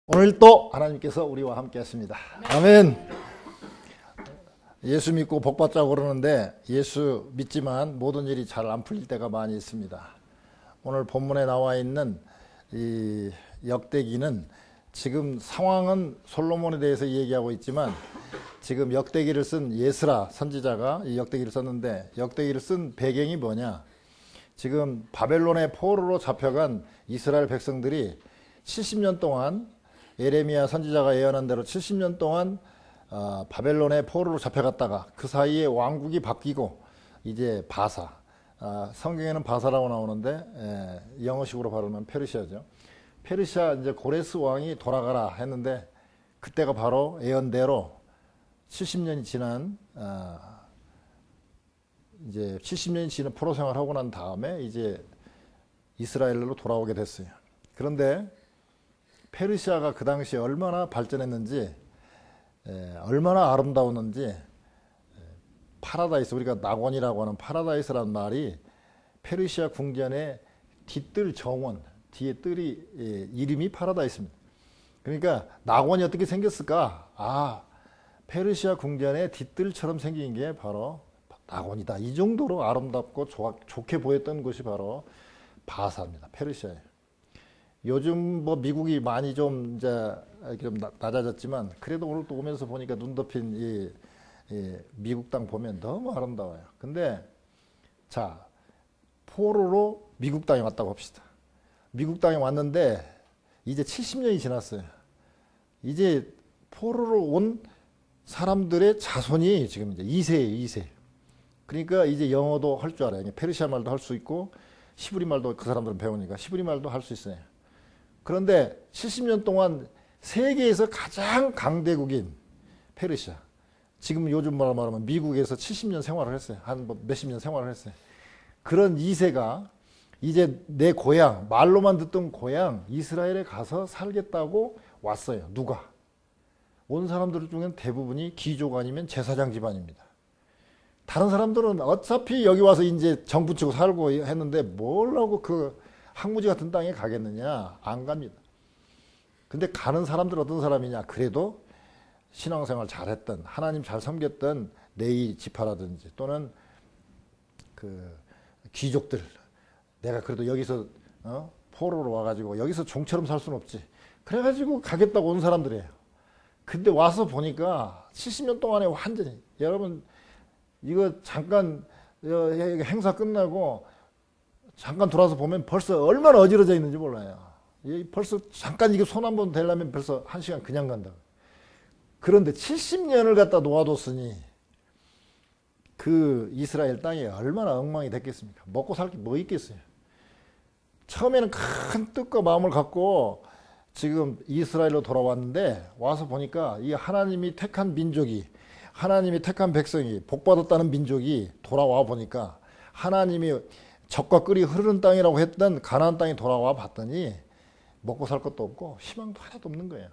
오늘 또 하나님께서 우리와 함께 하십니다. 아멘. 예수 믿고 복 받자고 그러는데 예수 믿지만 모든 일이 잘 안 풀릴 때가 많이 있습니다. 오늘 본문에 나와 있는 이 역대기는 지금 상황은 솔로몬에 대해서 얘기하고 있지만 지금 역대기를 쓴 예스라 선지자가 이 역대기를 썼는데 역대기를 쓴 배경이 뭐냐? 지금 바벨론의 포로로 잡혀간 이스라엘 백성들이 70년 동안 예레미야 선지자가 예언한 대로 70년 동안 바벨론의 포로로 잡혀갔다가 그 사이에 왕국이 바뀌고 이제 바사, 성경에는 바사라고 나오는데 영어식으로 발음하면 페르시아죠. 페르시아 이제 고레스 왕이 돌아가라 했는데 그때가 바로 예언대로 70년이 지난 이제 70년이 지난 포로 생활하고 난 다음에 이제 이스라엘로 돌아오게 됐어요. 그런데 페르시아가 그 당시에 얼마나 발전했는지, 얼마나 아름다웠는지, 파라다이스, 우리가 낙원이라고 하는 파라다이스라는 말이 페르시아 궁전의 뒤뜰 정원, 뒤에 뜰이 이름이 파라다이스입니다. 그러니까 낙원이 어떻게 생겼을까? 페르시아 궁전의 뒤뜰처럼 생긴 게 바로 낙원이다. 이 정도로 아름답고 좋게 보였던 곳이 바로 바사입니다. 페르시아예요. 요즘 뭐 미국이 많이 좀 이제 낮아졌지만 그래도 오늘 또 오면서 보니까 눈 덮인 이 미국 땅 보면 너무 아름다워요. 근데 자, 포로로 미국 땅에 왔다고 합시다. 미국 땅에 왔는데 이제 70년이 지났어요. 이제 포로로 온 사람들의 자손이 지금 이제 2세예요, 2세. 그러니까 이제 영어도 할 줄 알아요. 페르시아 말도 할 수 있고 시브리 말도 그 사람들은 배우니까 시브리 말도 할 수 있어요. 그런데 70년 동안 세계에서 가장 강대국인 페르시아, 지금 요즘 말하면 미국에서 70년 생활을 했어요. 한 몇십 년 생활을 했어요. 그런 2세가 이제 내 고향, 말로만 듣던 고향 이스라엘에 가서 살겠다고 왔어요. 누가? 온 사람들 중엔 대부분이 귀족 아니면 제사장 집안입니다. 다른 사람들은 어차피 여기 와서 이제 정 붙이고 살고 했는데 뭘 하고 그 항무지 같은 땅에 가겠느냐? 안 갑니다. 근데 가는 사람들 어떤 사람이냐? 그래도 신앙생활 잘했던, 하나님 잘 섬겼던 레위 지파라든지 또는 그 귀족들, 내가 그래도 여기서 포로로 와가지고 여기서 종처럼 살 수는 없지. 그래가지고 가겠다고 온 사람들이에요. 근데 와서 보니까 70년 동안에 완전히, 여러분 이거 잠깐 행사 끝나고 잠깐 돌아서 보면 벌써 얼마나 어지러져 있는지 몰라요. 벌써 잠깐 이게 손 한 번 대려면 벌써 1시간 그냥 간다. 그런데 70년을 갖다 놓아뒀으니 그 이스라엘 땅에 얼마나 엉망이 됐겠습니까? 먹고 살 게 뭐 있겠어요. 처음에는 큰 뜻과 마음을 갖고 지금 이스라엘로 돌아왔는데 와서 보니까 이 하나님이 택한 민족이, 하나님이 택한 백성이, 복받았다는 민족이 돌아와 보니까 하나님이 젖과 꿀이 흐르는 땅이라고 했던 가나안 땅에 돌아와 봤더니 먹고 살 것도 없고 희망도 하나도 없는 거예요.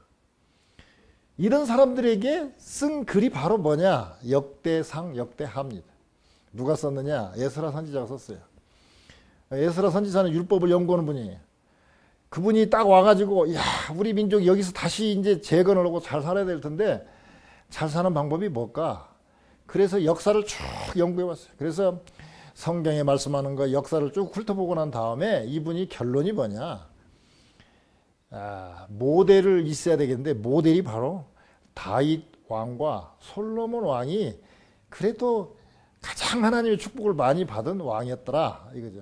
이런 사람들에게 쓴 글이 바로 뭐냐? 역대상, 역대하입니다. 누가 썼느냐? 에스라 선지자가 썼어요. 에스라 선지자는 율법을 연구하는 분이에요. 그분이 딱 와가지고, 야, 우리 민족이 여기서 다시 이제 재건을 하고 잘 살아야 될 텐데 잘 사는 방법이 뭘까? 그래서 역사를 쭉 연구해 왔어요. 그래서 성경에 말씀하는 거 역사를 쭉 훑어보고 난 다음에 이분이 결론이 뭐냐? 모델을 있어야 되겠는데 모델이 바로 다윗 왕과 솔로몬 왕이 그래도 가장 하나님의 축복을 많이 받은 왕이었더라 이거죠.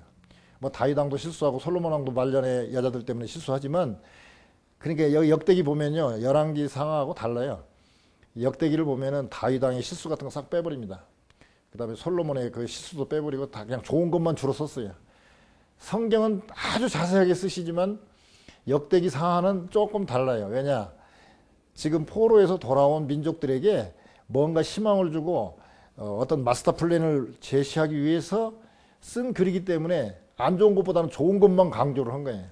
뭐 다윗 왕도 실수하고 솔로몬 왕도 말년에 여자들 때문에 실수하지만, 그러니까 여기 역대기 보면요, 열왕기 상하고 달라요. 역대기를 보면은 다윗 왕의 실수 같은 거 싹 빼버립니다. 그 다음에 솔로몬의 그 실수도 빼버리고 다 그냥 좋은 것만 주로 썼어요. 성경은 아주 자세하게 쓰시지만 역대기 상하는 조금 달라요. 왜냐? 지금 포로에서 돌아온 민족들에게 뭔가 희망을 주고 어떤 마스터 플랜을 제시하기 위해서 쓴 글이기 때문에 안 좋은 것보다는 좋은 것만 강조를 한 거예요.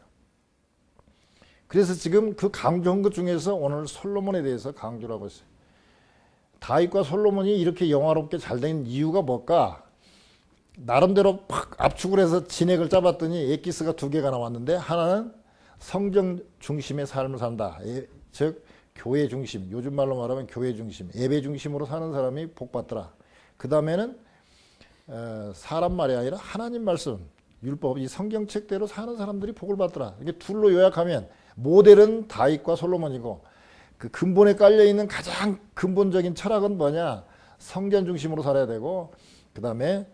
그래서 지금 그 강조한 것 중에서 오늘 솔로몬에 대해서 강조를 하고 있어요. 다윗과 솔로몬이 이렇게 영화롭게 잘 된 이유가 뭘까? 나름대로 팍 압축을 해서 진액을 짜봤더니 엑기스가 2개가 나왔는데, 하나는 성경 중심의 삶을 산다. 즉 교회 중심, 요즘 말로 말하면 교회 중심, 예배 중심으로 사는 사람이 복 받더라. 그 다음에는 사람 말이 아니라 하나님 말씀, 율법, 이 성경책대로 사는 사람들이 복을 받더라. 이게 둘로 요약하면 모델은 다윗과 솔로몬이고 그 근본에 깔려 있는 가장 근본적인 철학은 뭐냐? 성전 중심으로 살아야 되고 그 다음에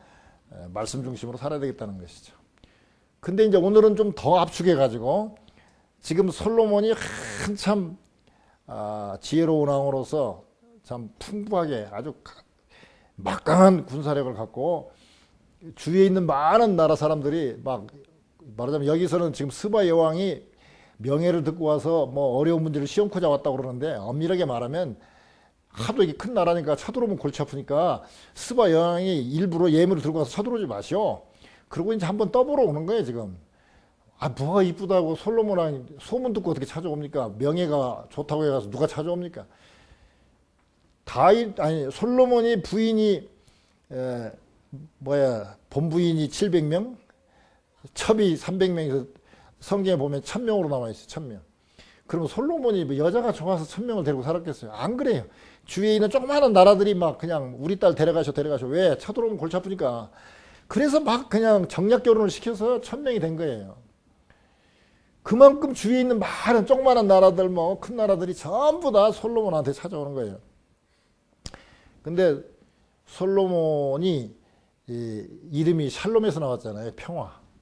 말씀 중심으로 살아야 되겠다는 것이죠. 근데 이제 오늘은 좀 더 압축해 가지고 지금 솔로몬이 한참 지혜로운 왕으로서 참 풍부하게 아주 막강한 군사력을 갖고 주위에 있는 많은 나라 사람들이 막 말하자면 여기서는 지금 스바 여왕이 명예를 듣고 와서 뭐 어려운 문제를 시험코 잡았다고 그러는데 엄밀하게 말하면 하도 이게 큰 나라니까 쳐들어오면 골치 아프니까 스바 여왕이 일부러 예물을 들고 와서 쳐들어오지 마시오. 그러고 이제 한번 떠보러 오는 거예요 지금. 뭐가 이쁘다고 솔로몬왕 소문 듣고 어떻게 찾아옵니까? 명예가 좋다고 해가지고 누가 찾아옵니까? 솔로몬이 부인이 본부인이 700명, 첩이 300명에서 성경에 보면 1000명으로 나와 있어요. 1000명. 그러면 솔로몬이 여자가 좋아서 1000명을 데리고 살았겠어요? 안 그래요. 주위에 있는 조그마한 나라들이 막 그냥 우리 딸 데려가셔. 왜? 쳐들어오면 골치 아프니까. 그래서 막 그냥 정략 결혼을 시켜서 1000명이 된 거예요. 그만큼 주위에 있는 많은 조그마한 나라들, 뭐 큰 나라들이 전부 다 솔로몬한테 찾아오는 거예요. 근데 솔로몬이 이름이 샬롬에서 나왔잖아요.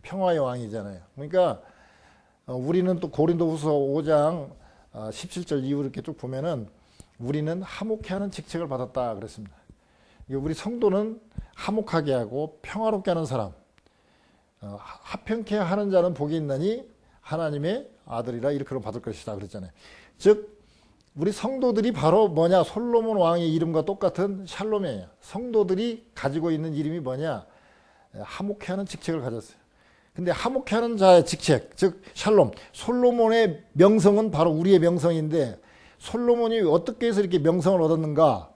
평화의 왕이잖아요. 그러니까 우리는 또 고린도후서 5장 17절 이후 이렇게 쭉 보면은 우리는 화목케 하는 직책을 받았다 그랬습니다. 우리 성도는 화목하게 하고 평화롭게 하는 사람, 화평케 하는 자는 복이 있나니 하나님의 아들이라 일컬음 받을 것이다 그랬잖아요. 즉 우리 성도들이 바로 뭐냐? 솔로몬 왕의 이름과 똑같은 샬롬이에요. 성도들이 가지고 있는 이름이 뭐냐? 화목케 하는 직책을 가졌어요. 근데 화목케 하는 자의 직책, 즉 샬롬, 솔로몬의 명성은 바로 우리의 명성인데 솔로몬이 어떻게 해서 이렇게 명성을 얻었는가?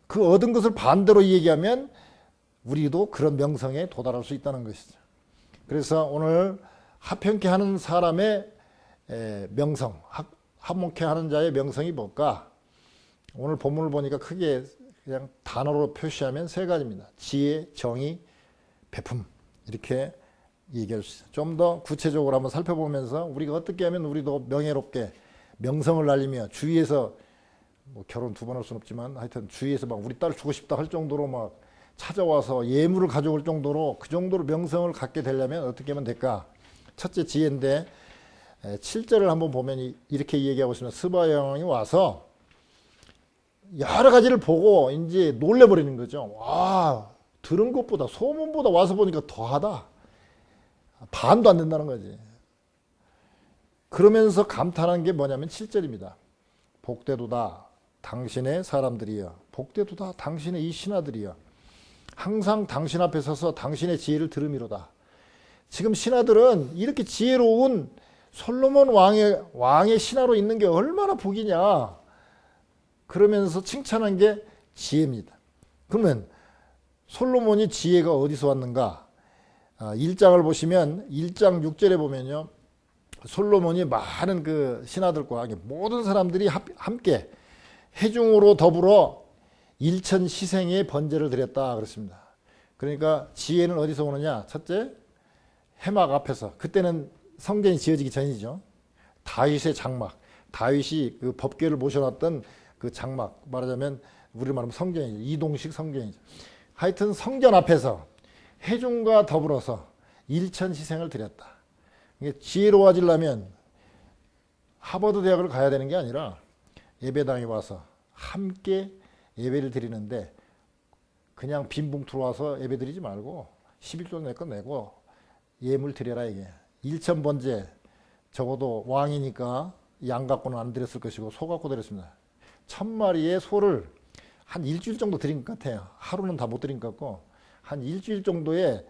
그 얻은 것을 반대로 얘기하면 우리도 그런 명성에 도달할 수 있다는 것이죠. 그래서 오늘 화평케 하는 사람의 명성, 화목케 하는 자의 명성이 뭘까? 오늘 본문을 보니까 크게 그냥 단어로 표시하면 세 가지입니다. 지혜, 정의, 베품. 이렇게 얘기할 수 있어요. 좀 더 구체적으로 한번 살펴보면서 우리가 어떻게 하면 우리도 명예롭게 명성을 날리며 주위에서 뭐 결혼 2번 할 수는 없지만 하여튼 주위에서 막 우리 딸 주고 싶다 할 정도로 막 찾아와서 예물을 가져올 정도로 그 정도로 명성을 갖게 되려면 어떻게 하면 될까? 첫째 지혜인데 7절을 한번 보면 이렇게 얘기하고 있습니다. 스바 여왕이 와서 여러 가지를 보고 이제 놀래버리는 거죠. 와, 들은 것보다 소문보다 와서 보니까 더하다. 반도 안 된다는 거지. 그러면서 감탄한 게 뭐냐면 7절입니다. 복되도다 당신의 사람들이여, 복되도다 당신의 이 신하들이여, 항상 당신 앞에 서서 당신의 지혜를 들음이로다. 지금 신하들은 이렇게 지혜로운 솔로몬 왕의 신하로 있는 게 얼마나 복이냐. 그러면서 칭찬한 게 지혜입니다. 그러면 솔로몬이 지혜가 어디서 왔는가? 1장을 보시면 1장 6절에 보면요. 솔로몬이 많은 그 신하들과 모든 사람들이 함께 회중으로 더불어 일천 시생의 번제를 드렸다 그랬습니다. 그러니까 지혜는 어디서 오느냐? 첫째, 해막 앞에서, 그때는 성전이 지어지기 전이죠. 다윗의 장막, 다윗이 그 법궤를 모셔놨던 그 장막, 말하자면 우리로 말하면 성전이죠. 이동식 성전이죠. 하여튼 성전 앞에서 회중과 더불어서 일천 시생을 드렸다. 이게 지혜로워지려면 하버드 대학을 가야 되는 게 아니라 예배당에 와서 함께 예배를 드리는데 그냥 빈 봉투로 와서 예배 드리지 말고 11조 내 거 내고 예물 드려라 이게. 일천 번제, 적어도 왕이니까 양 갖고는 안 드렸을 것이고 소 갖고 드렸습니다. 1000마리의 소를 한 일주일 정도 드린 것 같아요. 하루는 다 못 드린 것 같고 한 일주일 정도에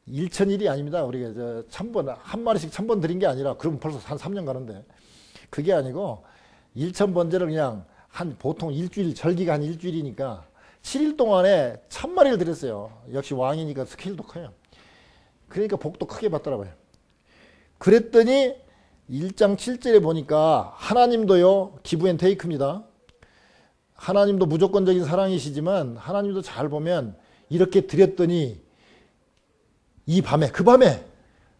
1000일이 아닙니다. 우리가 1000번, 한 마리씩 1000번 드린 게 아니라 그러면 벌써 한 3년 가는데 그게 아니고 1000번제를 그냥 한 보통 일주일, 절기가 한 일주일이니까 7일 동안에 1000마리를 드렸어요. 역시 왕이니까 스케일도 커요. 그러니까 복도 크게 받더라고요. 그랬더니 1장 7절에 보니까 하나님도요, 기브 앤 테이크입니다. 하나님도 무조건적인 사랑이시지만 하나님도 잘 보면 이렇게 드렸더니 이 밤에, 그 밤에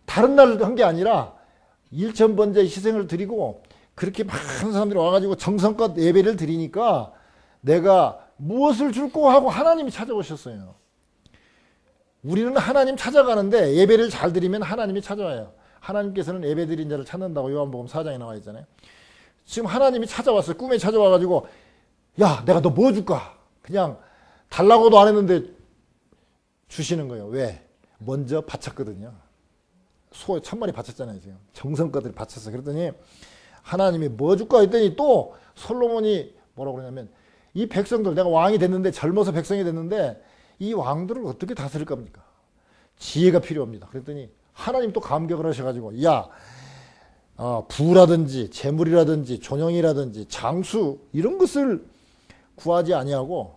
다른 날 한 게 아니라 1,000번째 희생을 드리고 그렇게 많은 사람들이 와가지고 정성껏 예배를 드리니까 내가 무엇을 줄까 하고 하나님이 찾아오셨어요. 우리는 하나님 찾아가는데 예배를 잘 드리면 하나님이 찾아와요. 하나님께서는 예배 드린 자를 찾는다고 요한복음 4장에 나와 있잖아요. 지금 하나님이 찾아왔어요. 꿈에 찾아와가지고 야, 내가 너 뭐 줄까? 그냥 달라고도 안 했는데 주시는 거예요. 왜? 먼저 바쳤거든요. 소 1,000마리 바쳤잖아요. 지금 정성껏 바쳤어요. 그랬더니 하나님이 뭐 줄까 했더니 또 솔로몬이 뭐라고 그러냐면 이 백성들, 내가 왕이 됐는데, 젊어서 백성이 됐는데 이 왕들을 어떻게 다스릴 겁니까? 지혜가 필요합니다. 그랬더니 하나님 또 감격을 하셔가지고 야, 부라든지 재물이라든지 존영이라든지 장수 이런 것을 구하지 아니하고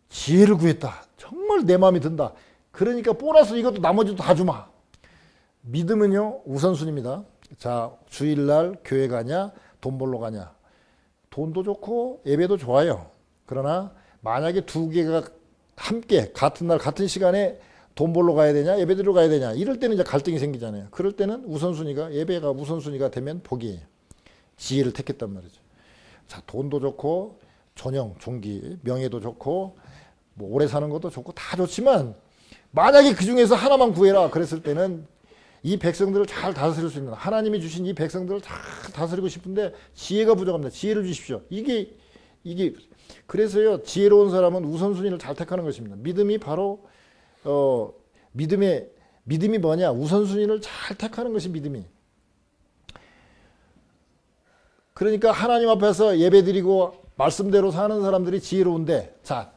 지혜를 구했다. 정말 내 마음이 든다. 그러니까 보너스 이것도 나머지도 다 주마. 믿음은요, 우선순위입니다. 자, 주일날 교회 가냐, 돈 벌러 가냐. 돈도 좋고 예배도 좋아요. 그러나 만약에 두 개가 함께 같은 날 같은 시간에 돈 벌러 가야 되냐, 예배 드리러 가야 되냐, 이럴 때는 이제 갈등이 생기잖아요. 그럴 때는 우선순위가, 예배가 우선순위가 되면 복이에요. 지혜를 택했단 말이죠. 자, 돈도 좋고 존영, 존귀, 명예도 좋고 뭐 오래 사는 것도 좋고 다 좋지만 만약에 그 중에서 하나만 구해라 그랬을 때는 이 백성들을 잘 다스릴 수 있는, 하나님이 주신 이 백성들을 잘 다스리고 싶은데 지혜가 부족합니다. 지혜를 주십시오. 이게 그래서요, 지혜로운 사람은 우선순위를 잘 택하는 것입니다. 믿음이 바로 믿음이 뭐냐? 우선순위를 잘 택하는 것이 믿음이. 그러니까 하나님 앞에서 예배드리고 말씀대로 사는 사람들이 지혜로운데, 자,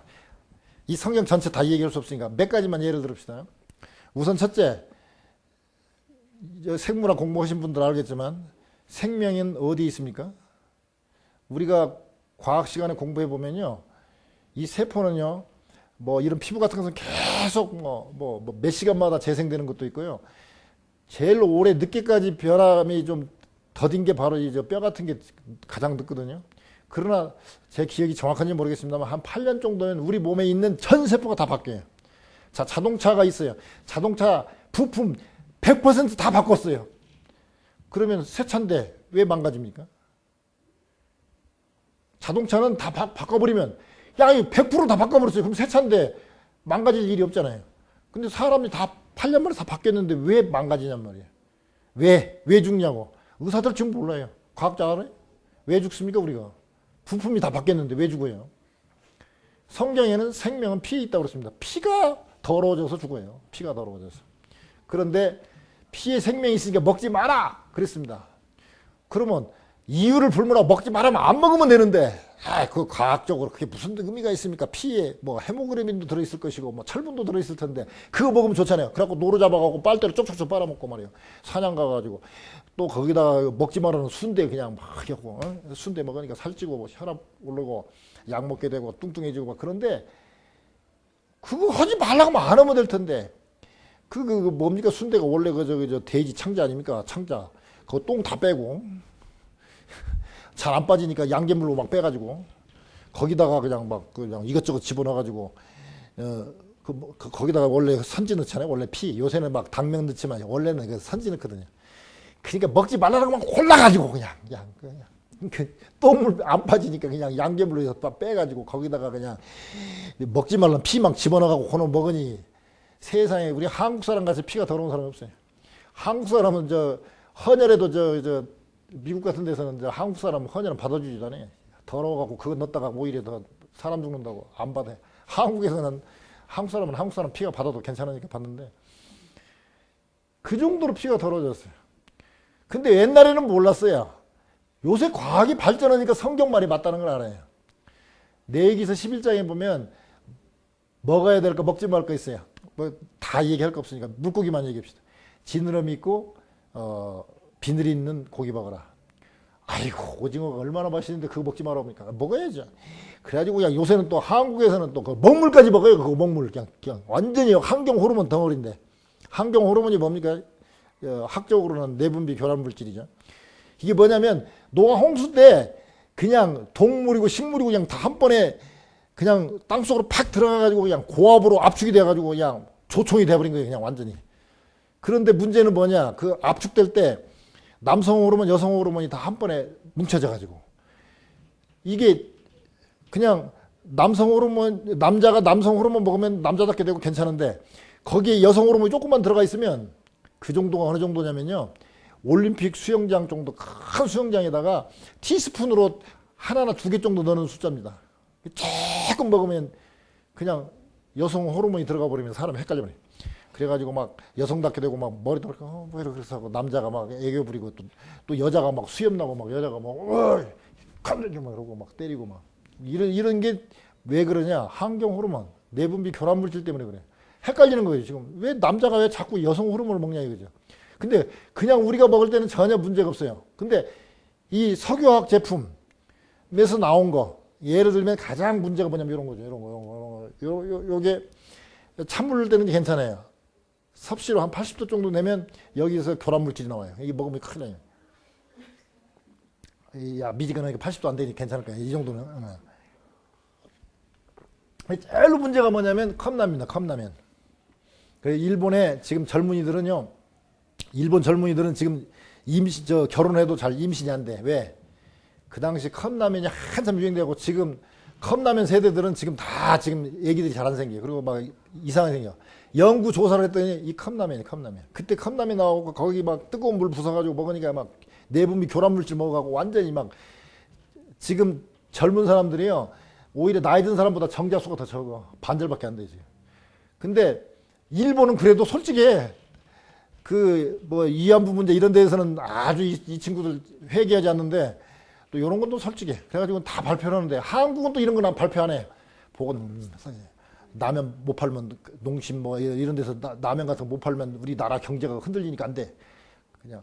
이 성경 전체 다 얘기할 수 없으니까 몇 가지만 예를 들읍시다. 우선 첫째, 생물학 공부하신 분들 알겠지만 생명은 어디 있습니까? 우리가 과학 시간에 공부해 보면요, 이 세포는요, 뭐 이런 피부 같은 것은 계속 몇 시간마다 재생되는 것도 있고요. 제일 오래 늦게까지 변함이 좀 더딘 게 바로 이 뼈 같은 게 가장 늦거든요. 그러나 제 기억이 정확한지 모르겠습니다만 한 8년 정도면 우리 몸에 있는 전 세포가 다 바뀌어요. 자, 자동차가 있어요. 자동차 부품 100% 다 바꿨어요. 그러면 새 차인데 왜 망가집니까? 자동차는 다 바꿔버리면, 야, 100% 다 바꿔버렸어요. 그럼 새 차인데 망가질 일이 없잖아요. 근데 사람이 다 8년 만에 다 바뀌었는데 왜 망가지냔 말이에요. 왜 죽냐고. 의사들 지금 몰라요. 과학자 알아요? 왜 죽습니까, 우리가? 부품이 다 바뀌었는데 왜 죽어요? 성경에는 생명은 피에 있다고 그랬습니다. 피가 더러워져서 죽어요. 피가 더러워져서. 그런데 피에 생명이 있으니까 먹지 마라 그랬습니다. 그러면 이유를 불문하고 먹지 말라면 안 먹으면 되는데, 그 과학적으로 그게 무슨 의미가 있습니까? 피에 뭐 헤모글로빈도 들어있을 것이고 뭐 철분도 들어있을 텐데 그거 먹으면 좋잖아요. 그래갖고 노루 잡아가고 빨대로 쪽쪽쪽 빨아먹고 말이에요. 사냥 가가지고 또 거기다가 먹지 말라는 순대 그냥 막 하고, 순대 먹으니까 살찌고 뭐 혈압 오르고 약 먹게 되고 뚱뚱해지고 막. 그런데 그거 하지 말라고 하면 안 하면 될 텐데, 그 뭡니까? 순대가 원래 저 돼지 창자 아닙니까? 창자. 그거 똥 다 빼고 잘 안 빠지니까 양잿물로 막 빼가지고 거기다가 그냥 이것저것 집어넣어가지고 거기다가 원래 선지 넣잖아요. 원래 피. 요새는 막 당면 넣지만 원래는 그 선지 넣거든요. 그러니까 먹지 말라고 막 골라가지고 그냥 그 똥물 안 빠지니까 그냥 양잿물로 빼가지고 거기다가 그냥 먹지 말라는 피 막 집어넣어가고 그놈 먹으니, 세상에 우리 한국 사람 같이 피가 더러운 사람이 없어요. 한국 사람은 헌혈에도 미국 같은 데서는 한국 사람은 헌혈은 받아주지도 않아요. 더러워갖고 그거 넣었다가 오히려 더 사람 죽는다고 안 받아요. 한국에서는 한국 사람 피가 받아도 괜찮으니까 받는데, 그 정도로 피가 더러워졌어요. 근데 옛날에는 몰랐어요. 요새 과학이 발전하니까 성경 말이 맞다는 걸 알아요. 레위기서 11장에 보면 먹어야 될 거 먹지 말 거 있어요. 뭐 다 얘기할 거 없으니까 물고기만 얘기합시다. 지느러미 있고 비늘이 있는 고기 먹어라. 아이고, 오징어가 얼마나 맛있는데 그거 먹지 말아봅니까? 먹어야죠. 그래가지고 그냥 요새는 또 한국에서는 또 그 먹물까지 먹어요. 그거 먹물 그냥 완전히 환경 호르몬 덩어리인데, 환경 호르몬이 뭡니까? 학적으로는 내분비 교란 물질이죠. 이게 뭐냐면 노아 홍수 때 그냥 동물이고 식물이고 그냥 다 한 번에 그냥 땅속으로 팍 들어가가지고 그냥 고압으로 압축이 돼가지고 그냥 조총이 돼버린 거예요. 그냥 완전히. 그런데 문제는 뭐냐? 그 압축될 때 남성 호르몬, 여성 호르몬이 다 한 번에 뭉쳐져가지고 이게 그냥 남성 호르몬, 남자가 남성 호르몬 먹으면 남자답게 되고 괜찮은데 거기에 여성 호르몬이 조금만 들어가 있으면 그 정도가 어느 정도냐면요. 올림픽 수영장 정도 큰 수영장에다가 티스푼으로 하나나 두 개 정도 넣는 숫자입니다. 조금 먹으면 그냥 여성 호르몬이 들어가 버리면 사람이 헷갈려 버려요. 그래가지고 막 여성답게 되고 막 머리 돌아가 뭐 이렇게 하고 남자가 막 애교 부리고 또 여자가 막 수염 나고 막 여자가 막 어이 깜짝이야 막 이러고 막 때리고 막 이런 게 왜 그러냐? 환경 호르몬, 내분비 교란 물질 때문에 그래. 헷갈리는 거예요 지금. 왜 남자가 왜 자꾸 여성 호르몬을 먹냐 이거죠. 근데 그냥 우리가 먹을 때는 전혀 문제가 없어요. 근데 이 석유화학 제품에서 나온 거 예를 들면 가장 문제가 뭐냐면 이런 거죠. 이런 거. 요게 찬물 때는 괜찮아요. 섭씨로 한 80도 정도 내면 여기서 교란 물질이 나와요. 이게 먹으면 큰일 나요. 야, 미지근하게 80도 안 되니 괜찮을 거야. 이 정도는. 제일 문제가 뭐냐면 컵라면입니다. 컵라면. 일본의 지금 젊은이들은요. 일본 젊은이들은 지금 결혼해도 잘 임신이 안 돼. 왜? 그 당시 컵라면이 한참 유행되고 지금 컵라면 세대들은 지금 다 지금 애기들이 잘 안 생겨. 그리고 막 이상하게 생겨. 연구 조사를 했더니 이 컵라면이 컵라면. 그때 컵라면 나오고 거기 막 뜨거운 물 부숴가지고 먹으니까 막 내분비 교란 물질 먹어가고 완전히 막 지금 젊은 사람들이요. 오히려 나이 든 사람보다 정자수가 더 적어. 반절밖에 안 되지. 근데 일본은 그래도 솔직히 그 뭐 위안부 문제 이런 데에서는 아주 이 친구들 회개하지 않는데 또 이런 건 또 솔직해. 그래가지고 다 발표를 하는데 한국은 또 이런 건 발표 안 해. 보고 라면 못 팔면 농심 뭐 이런 데서 라면 같은 거 못 팔면 우리나라 경제가 흔들리니까 안 돼. 그냥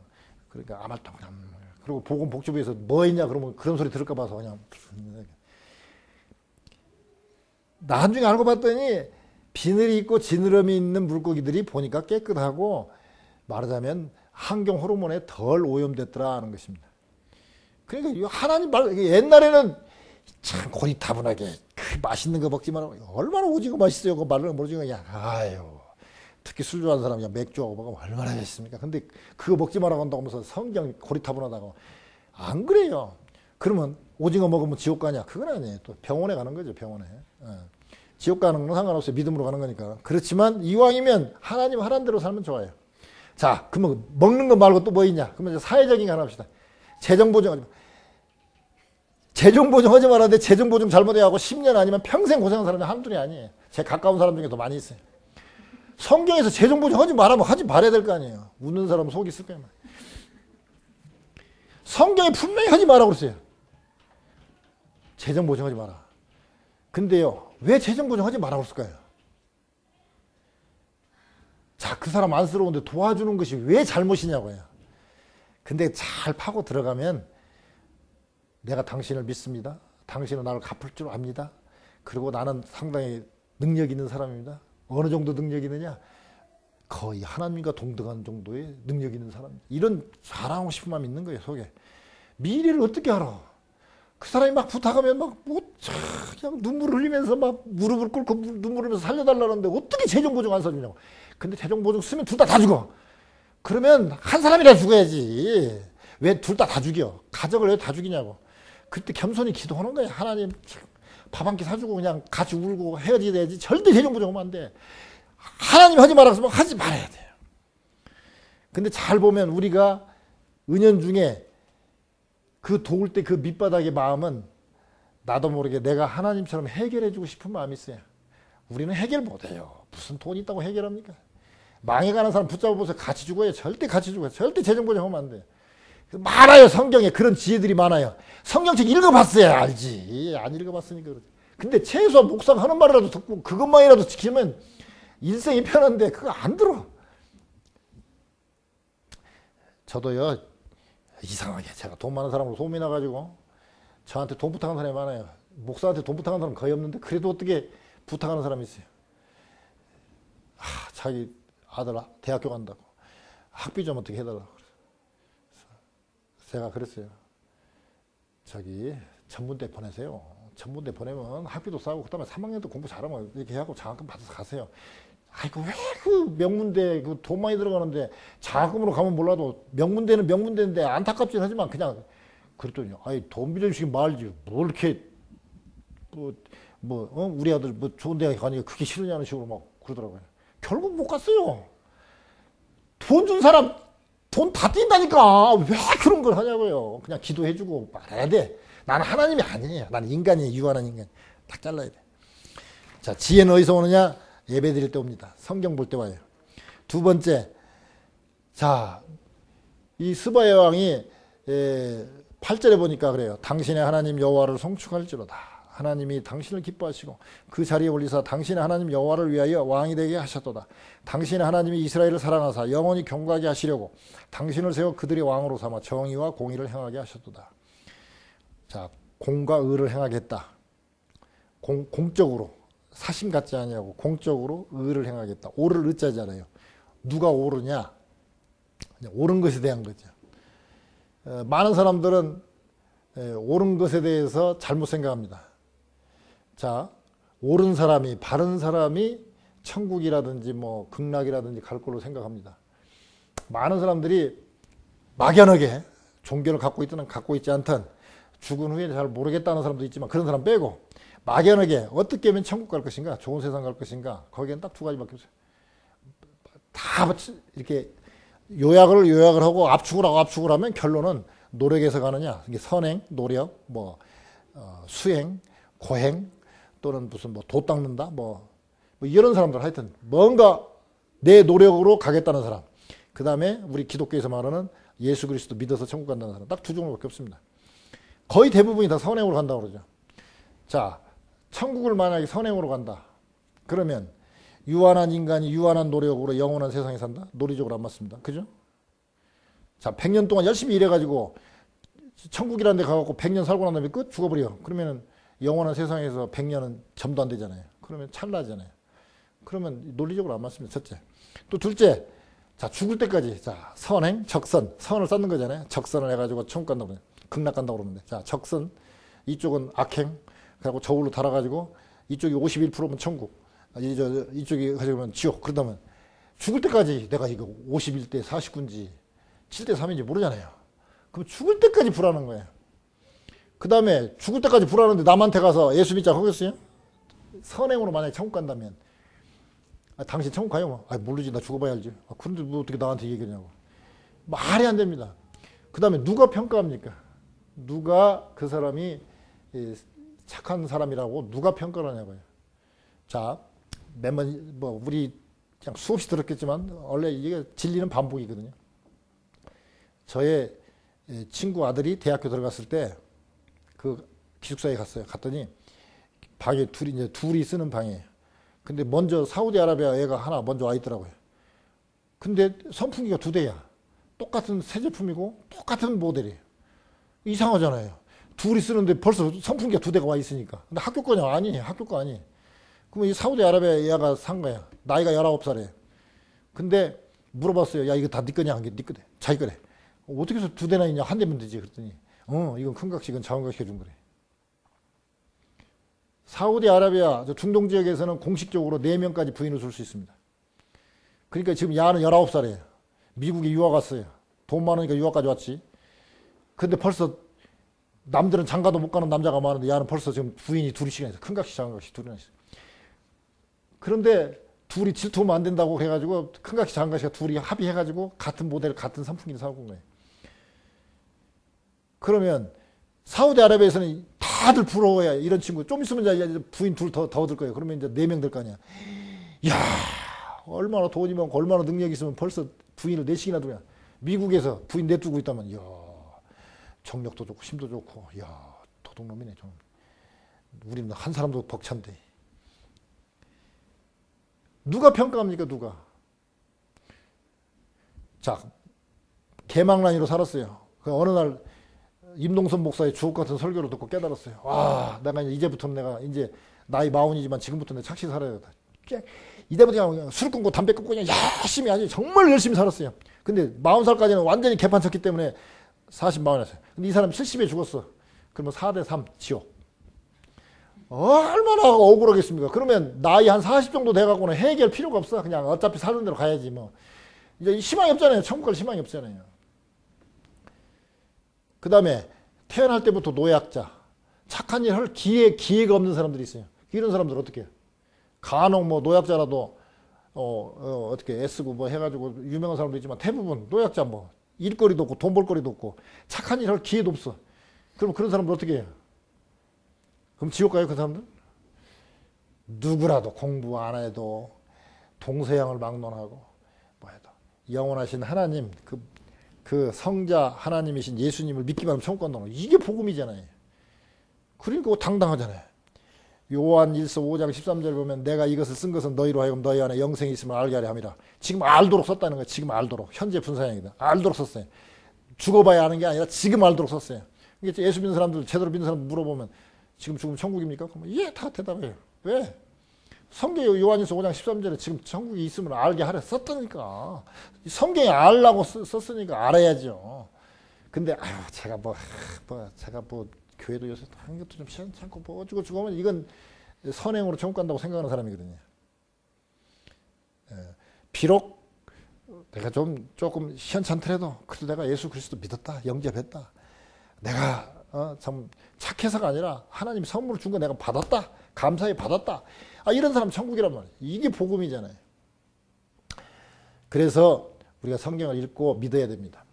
그러니까 아말통 그냥 그리고 보건복지부에서 뭐 했냐 그러면 그런 소리 들을까 봐서 그냥 나중에 알고 봤더니 비늘이 있고 지느러미 있는 물고기들이 보니까 깨끗하고 말하자면 환경 호르몬에 덜 오염됐더라 하는 것입니다. 그러니까 하나님 말 옛날에는 참 고리타분하게 그 맛있는 거 먹지 말라고 얼마나 오징어 맛있어요. 그 말로 오징어 그냥 아유 특히 술 좋아하는 사람 그냥 맥주하고 먹으면 얼마나 맛있습니까? 근데 그거 먹지 말라고 한다고 하면서 성경 고리타분하다고 안 그래요. 그러면 오징어 먹으면 지옥 가냐? 그건 아니에요. 또 병원에 가는 거죠. 병원에. 지옥 가는 건 상관없어요. 믿음으로 가는 거니까. 그렇지만 이왕이면 하나님 하라는 대로 살면 좋아요. 자, 그러면 먹는 거 말고 또 뭐 있냐? 그러면 사회적인 거 하나 합시다. 재정보증 하지 말았는데 재정보증 잘못해갖고 10년 아니면 평생 고생한 사람이 한둘이 아니에요. 제 가까운 사람 중에 더 많이 있어요. 성경에서 재정보증 하지 말라면 하지 말아야 될 거 아니에요. 웃는 사람은 속이 있을 거예요. 성경에 분명히 하지 말라고 그랬어요. 재정보증 하지 마라. 근데요, 왜 재정보증 하지 말라고 그랬을까요? 자, 그 사람 안쓰러운데 도와주는 것이 왜 잘못이냐고요. 근데 잘 파고 들어가면 내가 당신을 믿습니다. 당신은 나를 갚을 줄 압니다. 그리고 나는 상당히 능력 있는 사람입니다. 어느 정도 능력 있느냐? 거의 하나님과 동등한 정도의 능력 있는 사람. 이런 자랑하고 싶은 마음이 있는 거예요, 속에. 미래를 어떻게 알아? 그 사람이 막 부탁하면 막 그냥 눈물을 흘리면서 막 무릎을 꿇고 눈물을 흘리면서 살려달라는데 어떻게 재정보증 안 써주냐고. 근데 재정보증 쓰면 둘 다 죽어. 그러면 한 사람이라 죽어야지. 왜 둘 다 죽여? 가족을 왜 다 죽이냐고. 그때 겸손히 기도하는 거야. 하나님 밥 한 끼 사주고 그냥 같이 울고 헤어져야지. 절대 재정보증하면 안 돼. 하나님 하지 말라 그러면 하지 말아야 돼요. 근데 잘 보면 우리가 은연중에 그 도울 때 그 밑바닥의 마음은 나도 모르게 내가 하나님처럼 해결해주고 싶은 마음이 있어요. 우리는 해결 못해요. 무슨 돈 있다고 해결합니까? 망해가는 사람 붙잡아보세요. 같이 죽어요. 절대 같이 죽어요. 절대 재정보증하면 안 돼요. 많아요. 성경에 그런 지혜들이 많아요. 성경책 읽어봤어야 알지. 안 읽어봤으니까 그렇지. 근데 최소한 목사가 하는 말이라도 듣고 그것만이라도 지키면 인생이 편한데 그거 안 들어. 저도요. 이상하게 제가 돈 많은 사람으로 소문이 나가지고 저한테 돈 부탁하는 사람이 많아요. 목사한테 돈 부탁하는 사람 거의 없는데 그래도 어떻게 부탁하는 사람이 있어요. 자기 아들 대학교 간다고. 학비 좀 어떻게 해달라고. 제가 그랬어요. 저기 전문대 보내세요. 전문대 보내면 학비도 싸고 그다음에 3학년도 공부 잘하면 이렇게 하고 장학금 받아서 가세요. 아이고 왜 그 명문대 그 돈 많이 들어가는데 장학금으로 가면 몰라도 명문대는 명문대인데 안타깝긴 하지만 그냥 그랬더니 아이 돈 빌려주시기 말지 뭘 이렇게 우리 아들 뭐 좋은 대학 가니까 그게 싫으냐는 식으로 막 그러더라고요. 결국 못 갔어요. 돈 준 사람 돈 다 뛴다니까 왜 그런 걸 하냐고요. 그냥 기도해주고 말해야 돼. 나는 하나님이 아니에요. 나는 인간이에요. 유한한 인간. 딱 잘라야 돼. 자, 지혜는 어디서 오느냐? 예배 드릴 때 옵니다. 성경 볼 때 와요. 두 번째, 자, 이 스바야 왕이 8절에 보니까 그래요. 당신의 하나님 여호와를 송축할지로다. 하나님이 당신을 기뻐하시고 그 자리에 올리사 당신의 하나님 여호와를 위하여 왕이 되게 하셨도다. 당신의 하나님이 이스라엘을 사랑하사 영원히 경고하게 하시려고 당신을 세워 그들의 왕으로 삼아 정의와 공의를 행하게 하셨도다. 자, 공과 의를 행하겠다. 공적으로 사심 같지 아니하고 공적으로 의를 행하겠다. 오를 의자잖아요. 누가 오르냐? 옳은 것에 대한 거죠. 많은 사람들은 옳은 것에 대해서 잘못 생각합니다. 자, 옳은 사람이, 바른 사람이 천국이라든지 뭐 극락이라든지 갈 걸로 생각합니다. 많은 사람들이 막연하게 종교를 갖고 있든 갖고 있지 않든 죽은 후에 잘 모르겠다는 사람도 있지만 그런 사람 빼고 막연하게 어떻게 하면 천국 갈 것인가, 좋은 세상 갈 것인가, 거기엔 딱 두 가지밖에 없어요. 다 이렇게 요약을 하고 압축을 하면 결론은 노력에서 가느냐, 이게 선행, 노력, 수행, 고행, 또는 무슨 도 닦는다, 이런 사람들 하여튼 뭔가 내 노력으로 가겠다는 사람. 그 다음에 우리 기독교에서 말하는 예수 그리스도 믿어서 천국 간다는 사람. 딱 두 종류밖에 없습니다. 거의 대부분이 다 선행으로 간다고 그러죠. 자, 천국을 만약에 선행으로 간다. 그러면 유한한 인간이 유한한 노력으로 영원한 세상에 산다? 논리적으로 안 맞습니다. 그죠? 자, 100년 동안 열심히 일해가지고 천국이라는 데 가갖고 100년 살고 난 다음에 끝? 죽어버려. 그러면은 영원한 세상에서 100년은 점도 안 되잖아요. 그러면 찰나잖아요. 그러면 논리적으로 안 맞습니다. 첫째. 또 둘째, 자, 죽을 때까지, 자, 선행, 적선. 선을 쌓는 거잖아요. 적선을 해가지고 천국 간다고 그래요. 극락 간다고 그러는데. 자, 적선. 이쪽은 악행. 그리고 저울로 달아가지고 이쪽이 51%면 천국. 이쪽이 가지고면 지옥. 그러다면 죽을 때까지 내가 이거 51대 49인지 7대 3인지 모르잖아요. 그럼 죽을 때까지 불안한 거예요. 그 다음에 죽을 때까지 불안한데 남한테 가서 예수 믿자 하겠어요? 선행으로 만약에 천국 간다면 당신 천국 가요? 모르지. 나 죽어봐야 알지. 그런데 뭐 어떻게 나한테 얘기하냐고. 말이 안 됩니다. 그 다음에 누가 평가합니까? 누가 그 사람이 착한 사람이라고 누가 평가를 하냐고요. 자, 우리 그냥 수없이 들었겠지만 원래 이게 진리는 반복이거든요. 저의 친구 아들이 대학교 들어갔을 때 그 기숙사에 갔어요. 갔더니 방에 둘이 쓰는 방이에요. 근데 먼저 사우디아라비아 애가 하나 먼저 와 있더라고요. 근데 선풍기가 2대야. 똑같은 새 제품이고 똑같은 모델이에요. 이상하잖아요. 둘이 쓰는데 벌써 선풍기가 2대가 와 있으니까. 근데 학교 거냐? 아니에요. 학교 거 아니에요. 그러면 이 사우디아라비아 애가 산 거야. 나이가 19살이에요. 근데 물어봤어요. 야, 이거 다 네 거냐? 네 거래. 자기 거래. 어떻게 해서 2대나 있냐? 한 대면 되지. 그랬더니 이건 큰 각식, 이건 작은 각식 해준 거래. 사우디아라비아 중동 지역에서는 공식적으로 4명까지 부인을 줄 수 있습니다. 그러니까 지금 야는 19살이에요. 미국에 유학 왔어요. 돈 많으니까 유학까지 왔지. 근데 벌써 남들은 장가도 못 가는 남자가 많은데 야는 벌써 지금 부인이 둘이씩이나 있어. 큰 각식, 작은 각식 둘이나 있어. 그런데 둘이 질투하면 안 된다고 해가지고 큰 각식, 작은 각식 둘이 합의해가지고 같은 모델, 같은 선풍기를 사고 온 거예요. 그러면 사우디아라비아에서는 다들 부러워야 이런 친구 좀 있으면 이제 부인 둘 더 얻을 거예요. 그러면 이제 4명 될 거 아니야. 이야, 얼마나 돈이 많고 얼마나 능력이 있으면 벌써 부인을 4씩이나 두냐. 미국에서 부인 내두고 있다면 이야, 정력도 좋고 힘도 좋고 이야, 도둑놈이네 좀. 우리는 한 사람도 벅찬데. 누가 평가합니까? 누가? 자, 개망란이로 살았어요. 어느 날 임동선 목사의 주옥 같은 설교를 듣고 깨달았어요. 와, 내가 이제부터는 내가 이제 나이 40이지만 지금부터 내가 착실히 살아야겠다. 이때부터 그냥 술 끊고 담배 끊고 그냥 열심히 아주 정말 열심히 살았어요. 근데 40살까지는 완전히 개판 쳤기 때문에 40, 40에. 근데 이 사람 70에 죽었어. 그러면 4대3 지옥. 얼마나 억울하겠습니까? 그러면 나이 한 40 정도 돼갖고는 해결 필요가 없어. 그냥 어차피 살던 대로 가야지 뭐. 이제 희망이 없잖아요. 천국 갈 희망이 없잖아요. 그 다음에 태어날 때부터 노약자. 착한 일 할 기회가 없는 사람들이 있어요. 이런 사람들 어떻게 해요? 간혹 뭐 노약자라도 어떻게 애쓰고 뭐 해가지고 유명한 사람도 있지만 대부분 노약자 뭐 일거리도 없고 돈 벌거리도 없고 착한 일 할 기회도 없어. 그럼 그런 사람들 어떻게 해요? 그럼 지옥 가요 그 사람들? 누구라도 공부 안 해도 동서양을 막론하고 뭐 해도 영원하신 하나님 그 성자 하나님이신 예수님을 믿기만 하면 천국 간다는 이게 복음이잖아요. 그러니까 당당하잖아요. 요한 1서 5장 13절 보면 내가 이것을 쓴 것은 너희로 하여금 너희 안에 영생이 있음을 알게 하려 함이라. 지금 알도록 썼다는 거예요. 지금 알도록. 현재 분사형이다. 알도록 썼어요. 죽어봐야 아는 게 아니라 지금 알도록 썼어요. 이게 예수 믿는 사람들 제대로 믿는 사람 물어보면 지금 죽으면 천국입니까? 그러면 예, 다 대답해요. 왜? 성경 요한일서 5장 13절에 지금 천국이 있음을 알게 하려 썼다니까. 성경에 알라고 썼으니까 알아야죠. 근데 아유 제가 교회도 요새 한 것도 좀 시원찮고 뭐 어쩌고 저쩌고 하면 이건 선행으로 천국 간다고 생각하는 사람이거든요. 비록 내가 조금 시원찮더라도 그래도 내가 예수 그리스도 믿었다, 영접했다. 내가 참 착해서가 아니라 하나님이 선물을 준 거 내가 받았다, 감사히 받았다. 이런 사람 천국이란 말이에요. 이게 복음이잖아요. 그래서 우리가 성경을 읽고 믿어야 됩니다.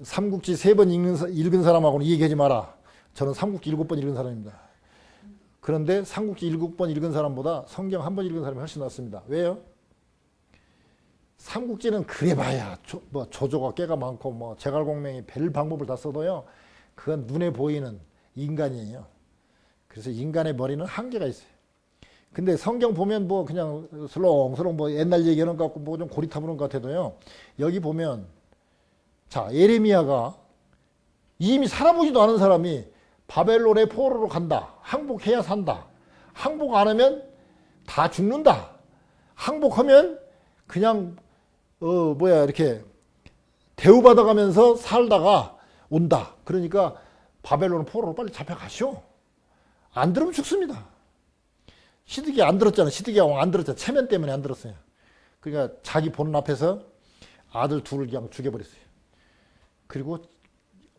삼국지 3번 읽은 사람하고는 이 얘기하지 마라. 저는 삼국지 7번 읽은 사람입니다. 그런데 삼국지 7번 읽은 사람보다 성경 1번 읽은 사람이 훨씬 낫습니다. 왜요? 삼국지는 그래봐야 조조가 깨가 많고 뭐 제갈공명이 별 방법을 다 써도요. 그건 눈에 보이는 인간이에요. 그래서 인간의 머리는 한계가 있어요. 근데 성경 보면 뭐 그냥 슬렁슬렁 뭐 옛날 얘기하는 것 같고 뭐 좀 고리타분한 것 같아도요. 여기 보면 자 예레미야가 이미 살아보지도 않은 사람이 바벨론의 포로로 간다. 항복해야 산다. 항복 안 하면 다 죽는다. 항복하면 그냥 이렇게 대우받아가면서 살다가 온다. 그러니까 바벨론 포로로 빨리 잡혀가시오. 안 들으면 죽습니다. 시드기야 안 들었잖아. 시드기야 왕 안 들었잖아. 체면 때문에 안 들었어요. 그러니까 자기 보는 앞에서 아들 둘을 그냥 죽여버렸어요. 그리고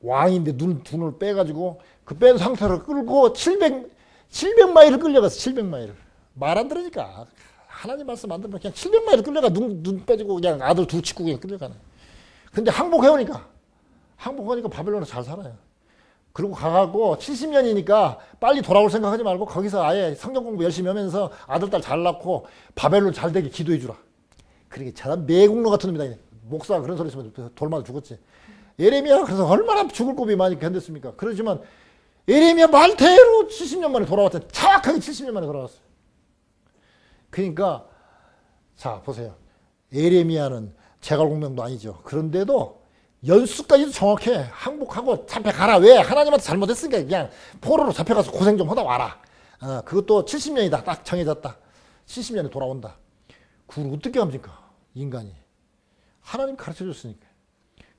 왕인데 눈을 빼가지고 그 뺀 상태로 끌고 700마일을 끌려갔어. 700마일을. 말 안 들으니까. 하나님 말씀 안 들으면 그냥 700마일을 끌려가. 눈 빼지고 그냥 아들 둘 치고 그냥 끌려가네. 근데 항복하니까 바벨론에서 잘 살아요. 그리고 가갖고 70년이니까 빨리 돌아올 생각하지 말고 거기서 아예 성경 공부 열심히 하면서 아들, 딸 잘 낳고 바벨론 잘 되게 기도해 주라. 그러게 저런 매국노 같은 놈이다. 목사가 그런 소리 했으면 돌마다 죽었지. 예레미야 그래서 얼마나 죽을 고비 많이 견뎠습니까? 그렇지만 예레미야 말대로 70년 만에 돌아왔잖아요. 정확하게 70년 만에 돌아왔어요. 그러니까 자 보세요. 예레미야는 제갈공명도 아니죠. 그런데도 연수까지도 정확해. 항복하고 잡혀가라. 왜? 하나님한테 잘못했으니까 그냥 포로로 잡혀가서 고생 좀 하다 와라. 그것도 70년이다. 딱 정해졌다. 70년에 돌아온다. 그걸 어떻게 합니까? 인간이. 하나님 가르쳐줬으니까.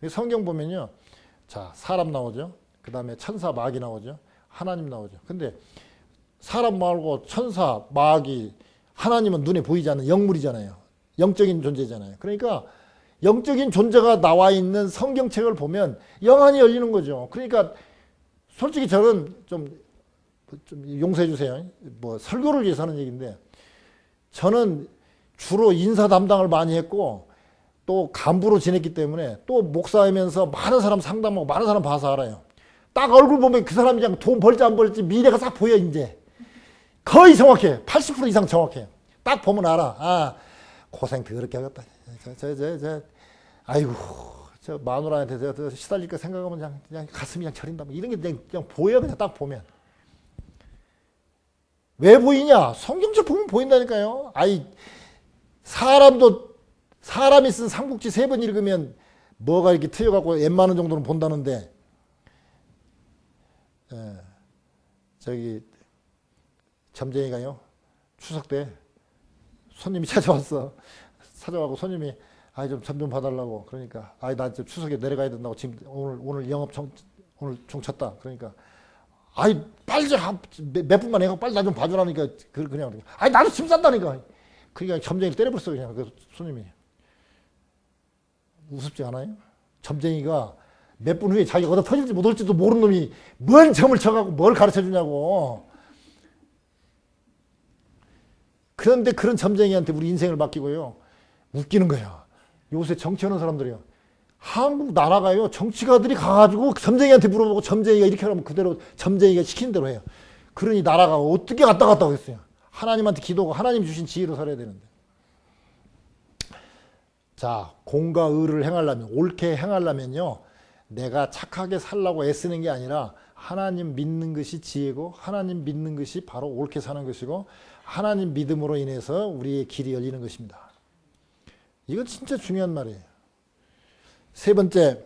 성경 보면요. 자, 사람 나오죠. 그 다음에 천사, 마귀 나오죠. 하나님 나오죠. 근데 사람 말고 천사, 마귀, 하나님은 눈에 보이지 않는 영물이잖아요. 영적인 존재잖아요. 그러니까 영적인 존재가 나와 있는 성경책을 보면 영안이 열리는 거죠. 그러니까 솔직히 저는 좀 용서해 주세요. 뭐 설교를 위해서 하는 얘기인데 저는 주로 인사 담당을 많이 했고 또 간부로 지냈기 때문에 또 목사하면서 많은 사람 상담하고 많은 사람 봐서 알아요. 딱 얼굴 보면 그 사람이 그냥 돈 벌지 안 벌지 미래가 딱 보여 이제. 거의 정확해. 80% 이상 정확해. 딱 보면 알아. 고생 더럽게 하겠다. 아이고, 저 마누라한테 시달릴까 생각하면 그냥 가슴이 그냥 저린다. 이런 게 그냥 보여, 그냥 딱 보면. 왜 보이냐? 성경책 보면 보인다니까요. 사람이 쓴 삼국지 3번 읽으면 뭐가 이렇게 트여갖고 웬만한 정도는 본다는데, 점쟁이가요, 추석 때 손님이 찾아왔어. 찾아와고 손님이 좀 점 좀 봐달라고. 그러니까 나 지금 추석에 내려가야 된다고 지금 오늘 오늘 종 쳤다. 그러니까 빨리 몇 분만 해고 빨리 나 좀 봐주라니까 그냥 나도 짐 싼다니까. 그러니까 점쟁이를 때려버렸어 그냥 그 손님이. 우습지 않아요? 점쟁이가 몇 분 후에 자기가 어디다 터질지 못 올지도 모르는 놈이 뭔 점을 쳐갖고 뭘 가르쳐 주냐고. 그런데 그런 점쟁이한테 우리 인생을 맡기고요. 웃기는 거야. 요새 정치하는 사람들이요. 한국 나라가요. 정치가들이 가가지고 점쟁이한테 물어보고 점쟁이가 이렇게 하면 그대로 점쟁이가 시키는 대로 해요. 그러니 나라가 어떻게 갔다 갔다고 했어요. 하나님한테 기도하고 하나님 주신 지혜로 살아야 되는데. 자, 공과 의를 행하려면, 옳게 행하려면요. 내가 착하게 살라고 애쓰는 게 아니라 하나님 믿는 것이 지혜고 하나님 믿는 것이 바로 옳게 사는 것이고 하나님 믿음으로 인해서 우리의 길이 열리는 것입니다. 이거 진짜 중요한 말이에요. 세 번째,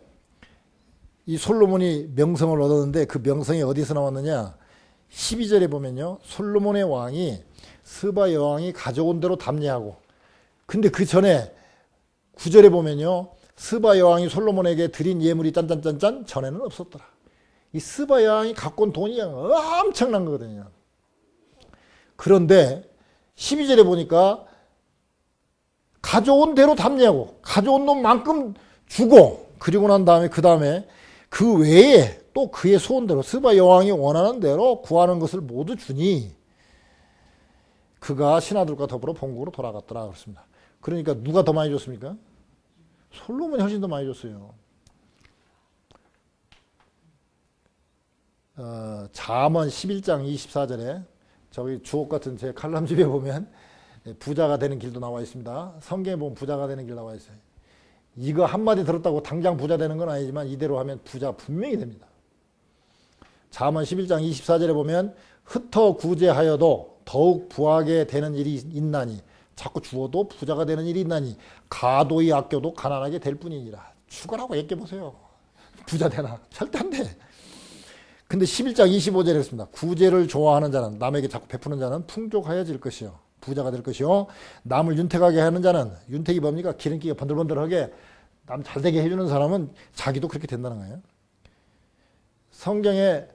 이 솔로몬이 명성을 얻었는데 그 명성이 어디서 나왔느냐? 12절에 보면요. 솔로몬의 왕이 스바 여왕이 가져온 대로 답례하고, 근데 그 전에 9절에 보면요. 스바 여왕이 솔로몬에게 드린 예물이 짠짠짠짠 전에는 없었더라. 이 스바 여왕이 갖고 온 돈이 엄청난 거거든요. 그런데 12절에 보니까 가져온 대로 답례하고 가져온 놈만큼 주고, 그리고 난 다음에 그 외에 또 그의 소원대로 스바 여왕이 원하는 대로 구하는 것을 모두 주니 그가 신하들과 더불어 본국으로 돌아갔더라 그렇습니다. 그러니까 누가 더 많이 줬습니까? 솔로몬이 훨씬 더 많이 줬어요. 잠언 11장 24절에 저기 주옥 같은 제 칼럼집에 보면 부자가 되는 길도 나와 있습니다. 성경에 보면 부자가 되는 길 나와 있어요. 이거 한마디 들었다고 당장 부자 되는 건 아니지만 이대로 하면 부자 분명히 됩니다. 잠언 11장 24절에 보면 흩어 구제하여도 더욱 부하게 되는 일이 있나니, 자꾸 주어도 부자가 되는 일이 있나니 가도히 아껴도 가난하게 될 뿐이니라. 죽어라고 얘기해보세요. 부자 되나? 절대 안 돼. 근데 11장 25절에 그랬습니다. 구제를 좋아하는 자는, 남에게 자꾸 베푸는 자는 풍족하여질 것이요 부자가 될 것이요 남을 윤택하게 하는 자는, 윤택이 뭡니까? 기름기가 번들번들하게 남 잘되게 해주는 사람은 자기도 그렇게 된다는 거예요. 성경에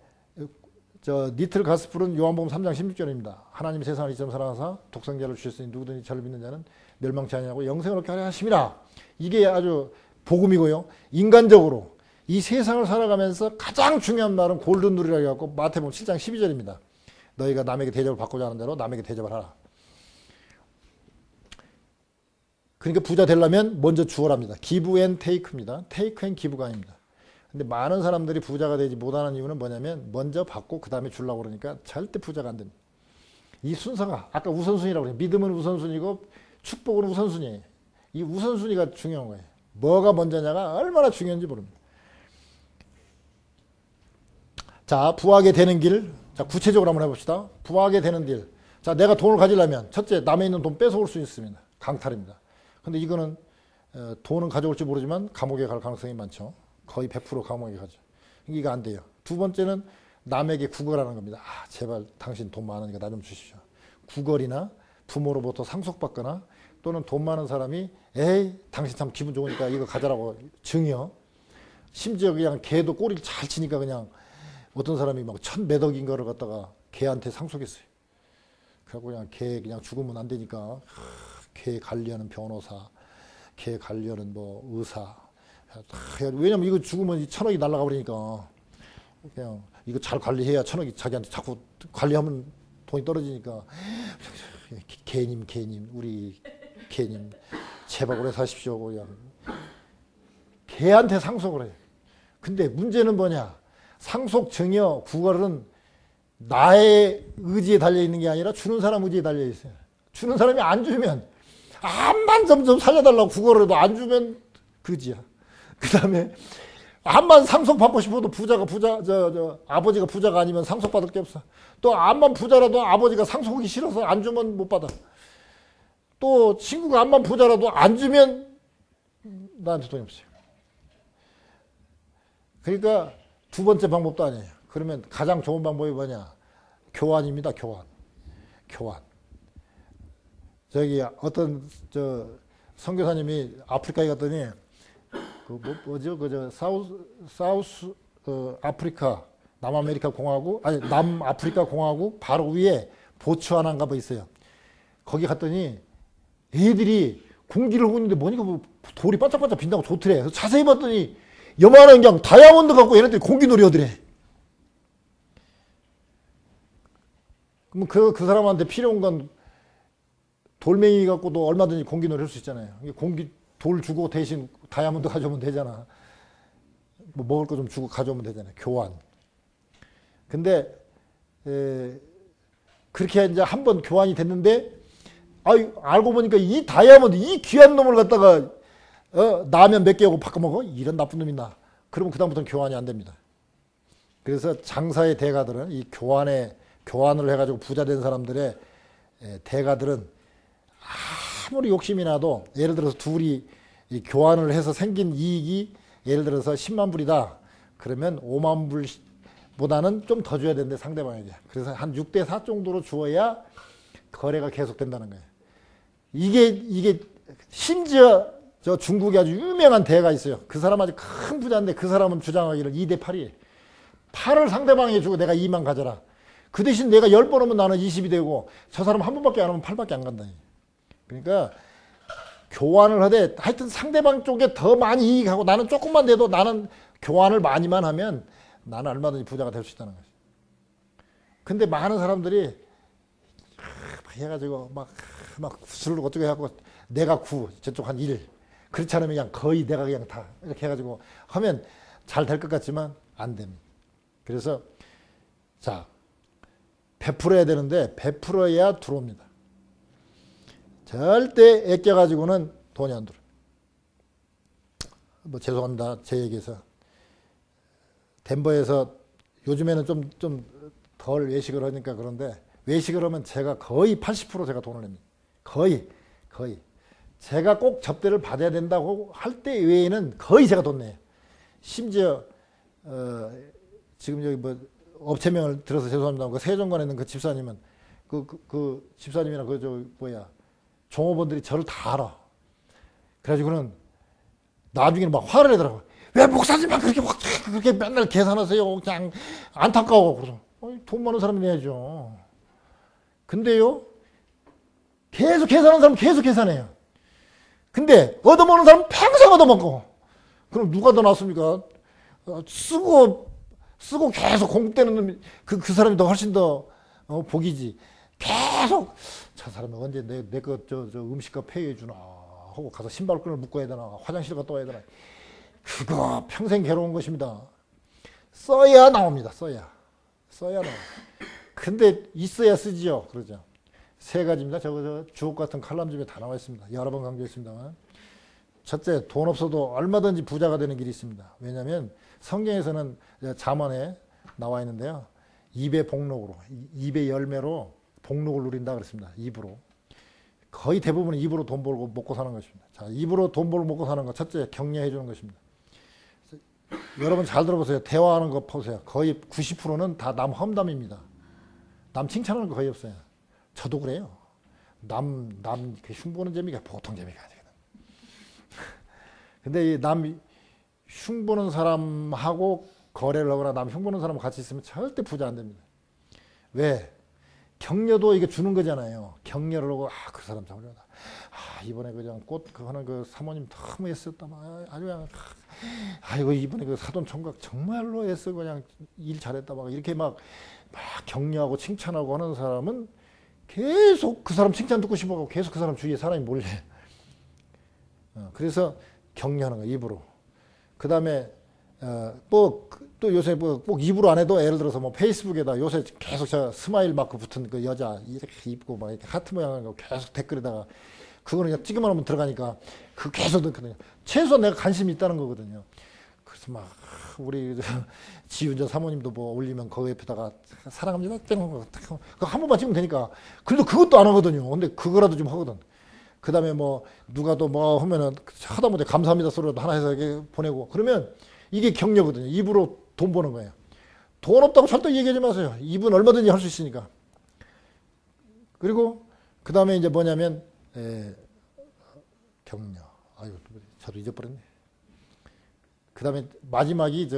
니틀 가스풀은 요한복음 3장 16절입니다. 하나님이 세상을 이처럼 사랑하사 독생자를 주셨으니 누구든지 저를 믿는 자는 멸망치 아니하고 영생을 얻게 하려 하심이라. 이게 아주 복음이고요. 인간적으로 이 세상을 살아가면서 가장 중요한 말은 골든룰이라고 해갖고 마태복음 7장 12절입니다. 너희가 남에게 대접을 받고자 하는 대로 남에게 대접을 하라. 그러니까 부자 되려면 먼저 주어랍니다. give and take입니다. take and give가 아닙니다. 근데 많은 사람들이 부자가 되지 못하는 이유는 뭐냐면 먼저 받고 그 다음에 주려고 그러니까 절대 부자가 안 됩니다. 이 순서가 아까 우선순위라고 그래요. 믿음은 우선순위고 축복은 우선순위예요. 이 우선순위가 중요한 거예요. 뭐가 먼저냐가 얼마나 중요한지 모릅니다. 자, 부하게 되는 길. 자, 구체적으로 한번 해봅시다. 부하게 되는 길. 자, 내가 돈을 가지려면 첫째, 남의 있는 돈 뺏어올 수 있습니다. 강탈입니다. 근데 이거는 돈은 가져올지 모르지만 감옥에 갈 가능성이 많죠. 거의 100% 감옥에 가죠. 이거 안 돼요. 두 번째는 남에게 구걸하는 겁니다. 제발 당신 돈 많으니까 나 좀 주십시오. 구걸이나 부모로부터 상속받거나 또는 돈 많은 사람이 에이 당신 참 기분 좋으니까 이거 가져라고 증여. 심지어 그냥 개도 꼬리를 잘 치니까 그냥 어떤 사람이 막 1,000몇억인 거를 갖다가 개한테 상속했어요. 그래갖고 그냥 개 그냥 죽으면 안 되니까 개 관리하는 변호사, 개 관리하는 뭐 의사. 왜냐면 이거 죽으면 1,000억이 날아가 버리니까 그냥 이거 잘 관리해야 1,000억이 자기한테 자꾸 관리하면 돈이 떨어지니까 개님 우리 개님 제발 오래 사십시오. 그냥 개한테 상속을 해요. 근데 문제는 뭐냐? 상속 증여 구걸은 나의 의지에 달려있는 게 아니라 주는 사람 의지에 달려있어요. 주는 사람이 안 주면 암만 점점 살려달라고 구걸을 해도 안 주면 그지야. 그 다음에 암만 상속받고 싶어도 아버지가 부자가 아니면 상속받을 게 없어. 또 암만 부자라도 아버지가 상속하기 싫어서 안 주면 못 받아. 또 친구가 암만 부자라도 안 주면 나한테 돈이 없어요. 그러니까 두 번째 방법도 아니에요. 그러면 가장 좋은 방법이 뭐냐? 교환입니다. 교환. 저기 어떤 선교사님이 아프리카에 갔더니 뭐죠? 사우스 아프리카 남아메리카 공화국 아니 남아프리카 공화국 바로 위에 보츠와나인가 뭐 있어요. 거기 갔더니 애들이 공기를 하고 있는데 뭐니까 뭐 돌이 반짝반짝 빛나고 좋더래. 그래서 자세히 봤더니 요만한 그냥 다이아몬드 갖고 얘네들이 공기놀이 하더래. 그럼 그 사람한테 필요한 건 돌멩이 갖고도 얼마든지 공기놀이 할 수 있잖아요. 돌 주고 대신 다이아몬드 가져오면 되잖아. 뭐 먹을 거 좀 주고 가져오면 되잖아요. 교환. 근데 그렇게 이제 한번 교환이 됐는데 알고 보니까 이 다이아몬드 이 귀한 놈을 갖다가 라면 몇 개 하고 바꿔먹어? 이런 나쁜 놈이 나. 그러면 그다음부터는 교환이 안 됩니다. 그래서 장사의 대가들은 이 교환을 해가지고 부자 된 사람들의 대가들은 아무리 욕심이 나도 예를 들어서 둘이 이 교환을 해서 생긴 이익이 예를 들어서 10만 불이다. 그러면 5만 불보다는 좀 더 줘야 되는데 상대방에게. 그래서 한 6대 4 정도로 주어야 거래가 계속된다는 거예요. 이게 심지어 저 중국에 아주 유명한 대가 있어요. 그 사람 아주 큰 부자인데 그 사람은 주장하기를 2대 8이에요. 8을 상대방에게 주고 내가 2만 가져라. 그 대신 내가 10번 오면 나는 20이 되고 저 사람 한 번밖에 안 오면 8밖에 안 간다. 그러니까 교환을 하되 하여튼 상대방 쪽에 더 많이 이익하고 나는 조금만 돼도 나는 교환을 많이만 하면 나는 얼마든지 부자가 될 수 있다는 거지. 근데 많은 사람들이 해가지고 막 구슬로 어쩌고 해갖고 내가 9 저쪽 한 1 그렇지 않으면 그냥 거의 내가 그냥 다 이렇게 해가지고 하면 잘 될 것 같지만 안 됩니다. 그래서 자 베풀어야 되는데 베풀어야 들어옵니다. 절대 애껴가지고는 돈이 안 들어요. 뭐 죄송합니다. 제 얘기에서 덴버에서 요즘에는 좀 덜 외식을 하니까 그런데 외식을 하면 제가 거의 80% 제가 돈을 냅니다. 거의 제가 꼭 접대를 받아야 된다고 할 때 외에는 거의 제가 돈 내요. 심지어 지금 여기 뭐 업체명을 들어서 죄송합니다. 그 세종관에 있는 그 집사님은 그 집사님이나 종업원들이 저를 다 알아. 그래가지고는 나중에는 막 화를 내더라고. 왜 목사님만 그렇게 맨날 계산하세요? 그냥 안타까워. 그래서 돈 많은 사람이 내야죠. 근데요, 계속 계산하는 사람은 계속 계산해요. 근데 얻어먹는 사람은 평생 얻어먹고. 그럼 누가 더 낫습니까? 쓰고 계속 공급되는 놈이 그 사람이 더 훨씬 더 복이지. 계속 저 사람이 언제 내 음식값 페이해 주나 하고 가서 신발끈을 묶어야 되나 화장실 갔다 와야 되나 그거 평생 괴로운 것입니다. 써야 나옵니다. 써야 나옵니다. 근데 있어야 쓰지요. 그러죠. 세 가지입니다. 저 주옥 같은 칼럼집에 다 나와 있습니다. 여러 번 강조했습니다만 첫째, 돈 없어도 얼마든지 부자가 되는 길이 있습니다. 왜냐하면 성경에서는 잠언에 나와 있는데요. 입의 복록으로, 입의 열매로 복록을 누린다 그랬습니다. 입으로. 거의 대부분 입으로 돈 벌고 먹고 사는 것입니다. 자, 입으로 돈 벌고 먹고 사는 것 첫째, 격려해 주는 것입니다. 여러분 잘 들어보세요. 대화하는 거 보세요. 거의 90%는 다 남 험담입니다. 남 칭찬하는 거 거의 없어요. 저도 그래요. 남 흉보는 재미가 보통 재미가 아니거든. 근데 이 남 흉보는 사람하고 거래를 하거나 남 흉보는 사람 같이 있으면 절대 부자 안 됩니다. 왜? 격려도 이게 주는 거잖아요. 격려를 하고, 그 사람 잘 어울려다. 이번에 그냥 하는 그 사모님 너무 애썼다. 아주 그냥, 아이고, 이번에 그 사돈 총각 정말로 애써 그냥 일 잘했다. 이렇게 막 격려하고 칭찬하고 하는 사람은 계속 그 사람 칭찬 듣고 싶어하고 계속 그 사람 주위에 사람이 몰려. 그래서 격려하는 거예요, 입으로. 그 다음에, 또 요새 꼭 입으로 안 해도 예를 들어서 페이스북에다 요새 계속 저 스마일 마크 붙은 그 여자 이렇게 입고 막 이렇게 하트 모양한 거 계속 댓글에다가 그거는 그냥 찍기만 하면 들어가니까 그 계속 넣거든요. 최소한 내가 관심이 있다는 거거든요. 그래서 막 우리 지윤자 사모님도 올리면 그 옆에다가 사랑합니다. 그거 한 번만 찍으면 되니까. 그래도 그것도 안 하거든요. 근데 그거라도 좀 하거든. 그 다음에 누가 또 하면은 하다못해 감사합니다 소리라도 하나 해서 이렇게 보내고 그러면 이게 격려거든요. 입으로 돈 버는 거예요. 돈 없다고 절대 얘기하지 마세요. 입은 얼마든지 할 수 있으니까. 그리고 그 다음에 이제 뭐냐면 에, 격려. 아유, 저도 잊어버렸네. 그 다음에 마지막이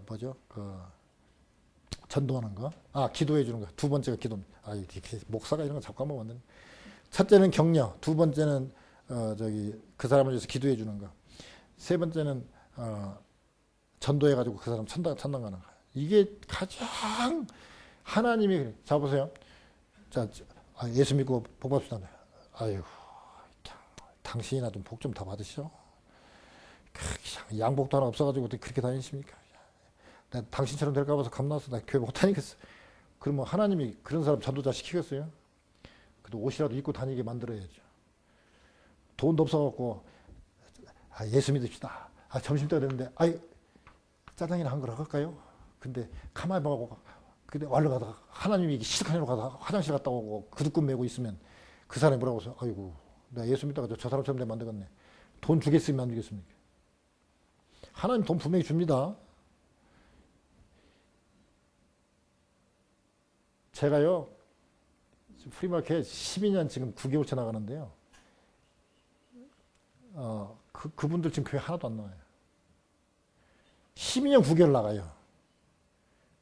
뭐죠? 전도하는 거. 기도해 주는 거. 두 번째가 기도입니다. 이렇게 목사가 이런 거 자꾸 한번 만드네. 첫째는 격려. 두 번째는, 그 사람을 위해서 기도해 주는 거. 세 번째는, 전도해가지고 그 사람 천당 가는 거. 이게 가장 하나님이 그래. 자, 보세요. 자, 예수 믿고 복 받읍시다. 아유, 당신이나 좀 복 좀 더 받으시죠. 양복도 하나 없어가지고 어떻게 그렇게 다니십니까? 나 당신처럼 될까 봐서 겁나서 나 교회 못 다니겠어. 그러면 하나님이 그런 사람 전도자 시키겠어요? 그래도 옷이라도 입고 다니게 만들어야죠. 돈도 없어갖고, 예수 믿읍시다. 점심때가 됐는데, 짜장이나 한 그릇 할까요? 근데 가만히 보고, 근데 얼른 가다가 하나님이 시작하려고 가다가 화장실 갔다 오고 구두끈 메고 있으면 그 사람이 뭐라고 해서, 아이고, 내가 예수 믿다가 저 사람처럼 되면 안 되겠네. 돈 주겠으면 안 주겠습니까? 하나님 돈 분명히 줍니다. 제가요, 프리마켓 12년 지금 9개월째 나가는데요. 그분들 지금 교회 하나도 안 나와요. 12년 9개월 나가요.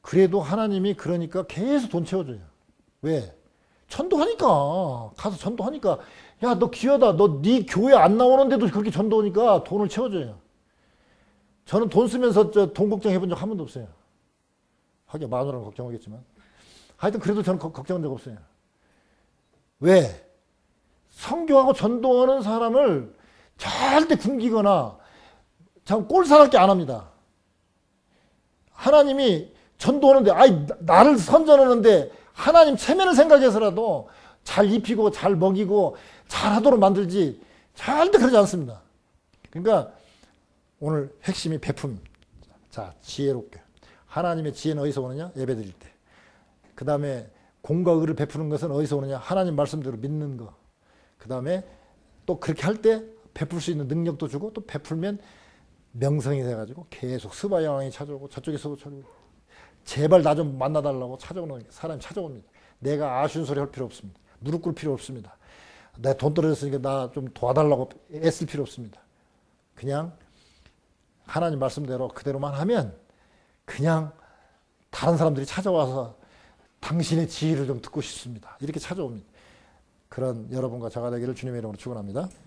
그래도 하나님이 그러니까 계속 돈 채워줘요. 왜? 전도하니까. 가서 전도하니까. 야, 너 귀하다. 너 네 교회 안 나오는데도 그렇게 전도하니까 돈을 채워줘요. 저는 돈 쓰면서 돈 걱정해본 적 한 번도 없어요. 하긴 마누라는 걱정하겠지만. 하여튼 그래도 저는 걱정한 적 없어요. 왜? 선교하고 전도하는 사람을 절대 굶기거나 참 꼴사납게 안 합니다. 하나님이 전도하는데, 나를 선전하는데 하나님 체면을 생각해서라도 잘 입히고 잘 먹이고 잘 하도록 만들지 절대 그러지 않습니다. 그러니까 오늘 핵심이 베품. 자, 지혜롭게. 하나님의 지혜는 어디서 오느냐? 예배 드릴 때. 그 다음에 공과 의를 베푸는 것은 어디서 오느냐? 하나님 말씀대로 믿는 거. 그 다음에 또 그렇게 할 때 베풀 수 있는 능력도 주고 또 베풀면 명성이 돼가지고 계속 스바 여왕이 찾아오고 저쪽에서 찾아오고 제발 나 좀 만나달라고 찾아오는 사람이 찾아옵니다. 내가 아쉬운 소리 할 필요 없습니다. 무릎 꿇을 필요 없습니다. 내 돈 떨어졌으니까 나 좀 도와달라고 애쓸 필요 없습니다. 그냥 하나님 말씀대로 그대로만 하면 그냥 다른 사람들이 찾아와서 당신의 지혜를 좀 듣고 싶습니다. 이렇게 찾아옵니다. 그런 여러분과 저가 되기를 주님의 이름으로 축원합니다.